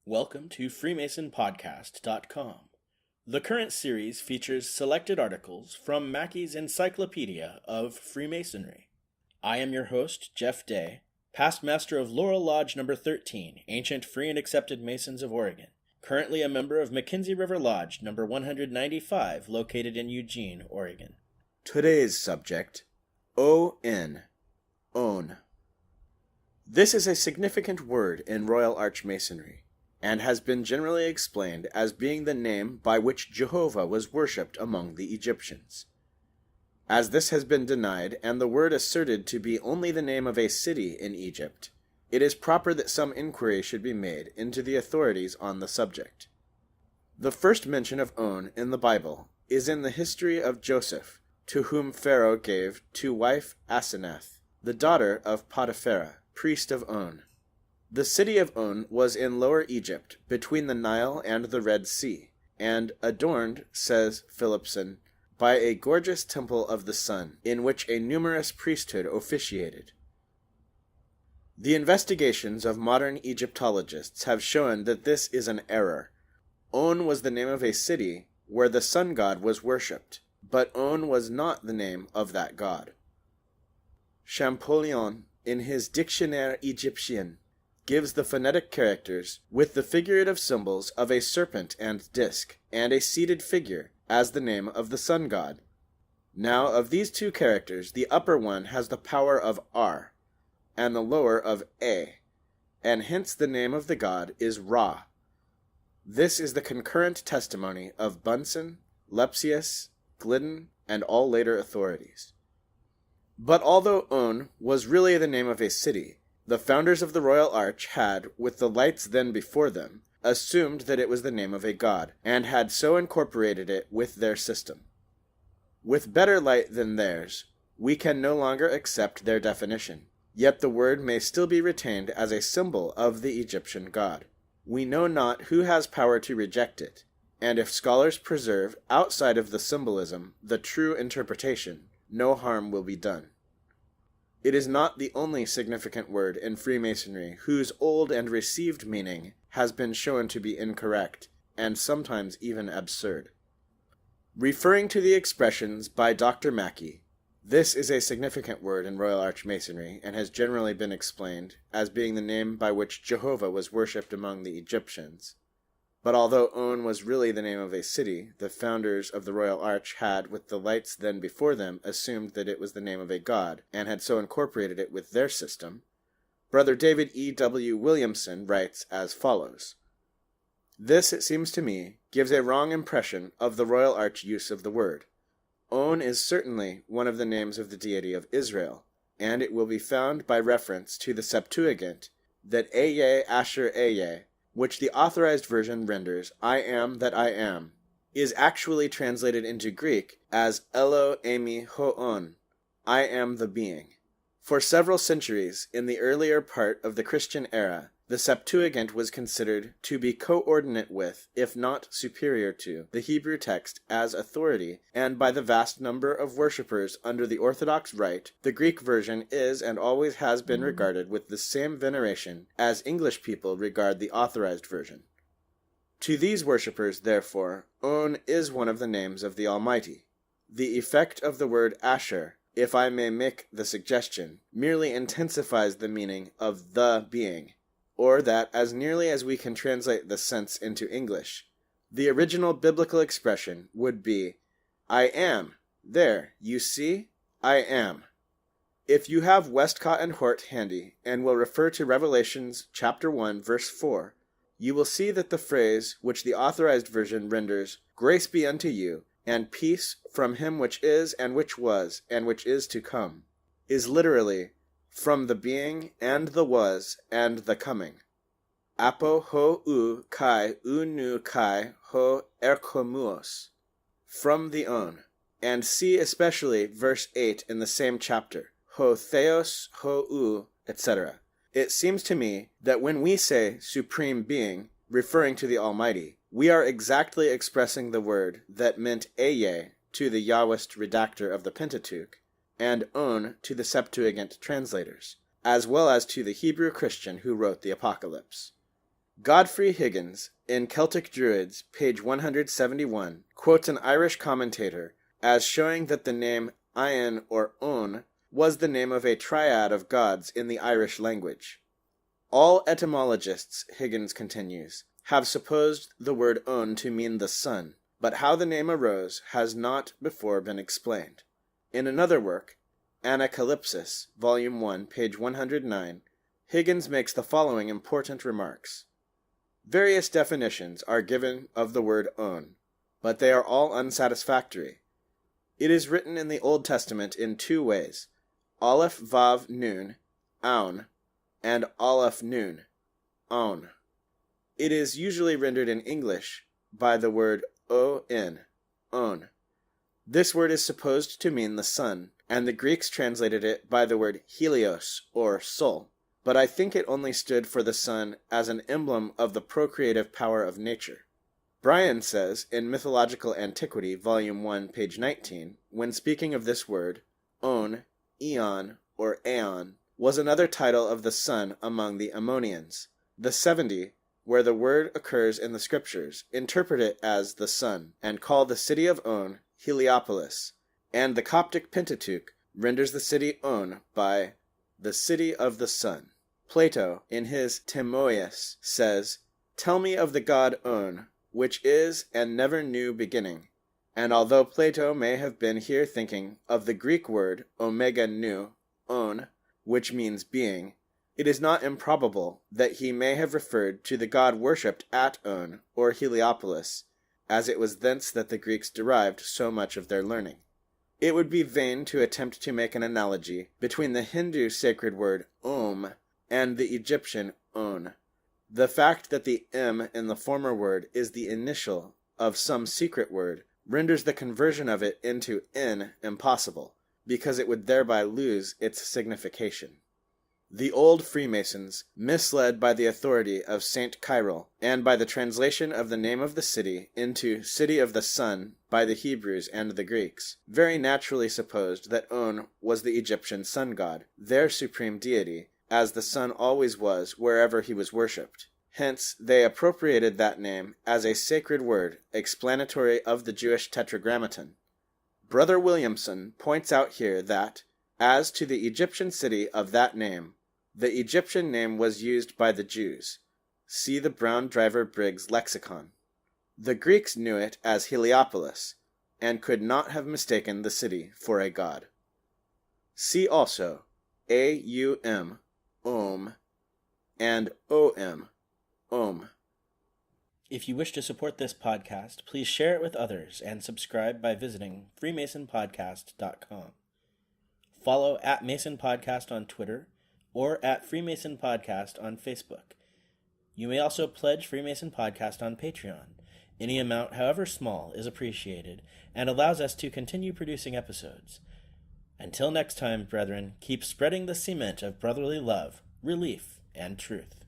Welcome to FreemasonPodcast.com. The current series features selected articles from Mackey's Encyclopedia of Freemasonry. I am your host, Jeff Day, past master of Laurel Lodge No. 13, Ancient Free and Accepted Masons of Oregon, currently a member of McKenzie River Lodge No. 195, located in Eugene, Oregon. Today's subject, O-N, own. This is a significant word in Royal Arch Masonry, and has been generally explained as being the name by which Jehovah was worshipped among the Egyptians. As this has been denied, and the word asserted to be only the name of a city in Egypt, it is proper that some inquiry should be made into the authorities on the subject. The first mention of On in the Bible is in the history of Joseph, to whom Pharaoh gave to wife Asenath, the daughter of Potipharah, priest of On. The city of On was in Lower Egypt, between the Nile and the Red Sea, and adorned, says Philipson, by a gorgeous temple of the sun, in which a numerous priesthood officiated. The investigations of modern Egyptologists have shown that this is an error. On was the name of a city where the sun god was worshipped, but On was not the name of that god. Champollion, in his Dictionnaire Egyptien, gives the phonetic characters with the figurative symbols of a serpent and disk, and a seated figure, as the name of the sun god. Now, of these two characters, the upper one has the power of R, and the lower of A, and hence the name of the god is Ra. This is the concurrent testimony of Bunsen, Lepsius, Glidden, and all later authorities. But although On was really the name of a city, the founders of the Royal Arch had, with the lights then before them, assumed that it was the name of a god, and had so incorporated it with their system. With better light than theirs, we can no longer accept their definition, yet the word may still be retained as a symbol of the Egyptian god. We know not who has power to reject it, and if scholars preserve, outside of the symbolism, the true interpretation, no harm will be done. It is not the only significant word in Freemasonry whose old and received meaning has been shown to be incorrect, and sometimes even absurd. Referring to the expressions by Dr. Mackey, this is a significant word in Royal Arch Masonry, and has generally been explained as being the name by which Jehovah was worshipped among the Egyptians. But although On was really the name of a city, the founders of the Royal Arch had, with the lights then before them, assumed that it was the name of a god, and had so incorporated it with their system. Brother David E. W. Williamson writes as follows: "This, it seems to me, gives a wrong impression of the Royal Arch use of the word. On is certainly one of the names of the deity of Israel, and it will be found by reference to the Septuagint that Eye Asher Eye, which the authorized version renders I am that I am, is actually translated into Greek as Elo Eimi Ho'on, I am the being. For several centuries, in the earlier part of the Christian era, the Septuagint was considered to be coordinate with, if not superior to, the Hebrew text as authority, and by the vast number of worshippers under the Orthodox Rite, the Greek version is and always has been regarded with the same veneration as English people regard the authorized version. To these worshippers, therefore, On is one of the names of the Almighty. The effect of the word Asher, if I may make the suggestion, merely intensifies the meaning of the being, or that, as nearly as we can translate the sense into English, the original biblical expression would be, I am, there, you see, I am. If you have Westcott and Hort handy, and will refer to Revelations chapter 1, verse 4, you will see that the phrase which the authorized version renders, Grace be unto you, and peace from him which is, and which was, and which is to come, is literally, from the being, and the was, and the coming. Apo ho u kai u nu kai ho erkomuos. From the On. And see especially verse 8 in the same chapter. Ho theos ho u, etc. It seems to me that when we say supreme being, referring to the Almighty, we are exactly expressing the word that meant Eye to the Yahwist redactor of the Pentateuch, and On to the Septuagint translators, as well as to the Hebrew Christian who wrote the Apocalypse. Godfrey Higgins, in Celtic Druids, page 171, quotes an Irish commentator as showing that the name Ian or On was the name of a triad of gods in the Irish language. All etymologists, Higgins continues, have supposed the word On to mean the sun, but how the name arose has not before been explained. In another work, Anacalypsis, Volume 1, page 109, Higgins makes the following important remarks. Various definitions are given of the word On, but they are all unsatisfactory. It is written in the Old Testament in two ways, Aleph Vav Nun, Aun, and Aleph Nun, Aun. It is usually rendered in English by the word O-N, On. This word is supposed to mean the sun, and the Greeks translated it by the word helios, or sol, but I think it only stood for the sun as an emblem of the procreative power of nature. Bryan says, in Mythological Antiquity, Volume 1, page 19, when speaking of this word, On, Eon, or Aeon, was another title of the sun among the Ammonians. The 70, where the word occurs in the scriptures, interpret it as the sun, and call the city of On Heliopolis, and the Coptic Pentateuch renders the city On by the city of the sun. Plato, in his Timaeus, says, "Tell me of the god On, which is and never knew beginning." And although Plato may have been here thinking of the Greek word omega nu, on, which means being, it is not improbable that he may have referred to the god worshipped at On, or Heliopolis, as it was thence that the Greeks derived so much of their learning. It would be vain to attempt to make an analogy between the Hindu sacred word Om and the Egyptian On. The fact that the M in the former word is the initial of some secret word renders the conversion of it into N impossible, because it would thereby lose its signification. The old Freemasons, misled by the authority of St. Cyril, and by the translation of the name of the city into City of the Sun by the Hebrews and the Greeks, very naturally supposed that On was the Egyptian sun god, their supreme deity, as the sun always was wherever he was worshipped. Hence, they appropriated that name as a sacred word, explanatory of the Jewish Tetragrammaton. Brother Williamson points out here that, as to the Egyptian city of that name, the Egyptian name was used by the Jews. See the Brown Driver Briggs lexicon. The Greeks knew it as Heliopolis, and could not have mistaken the city for a god. See also Aum, Om, and Om, Om. If you wish to support this podcast, please share it with others and subscribe by visiting freemasonpodcast.com. Follow at Mason Podcast on Twitter or at Freemason Podcast on Facebook. You may also pledge Freemason Podcast on Patreon. Any amount, however small, is appreciated and allows us to continue producing episodes. Until next time, brethren, keep spreading the cement of brotherly love, relief, and truth.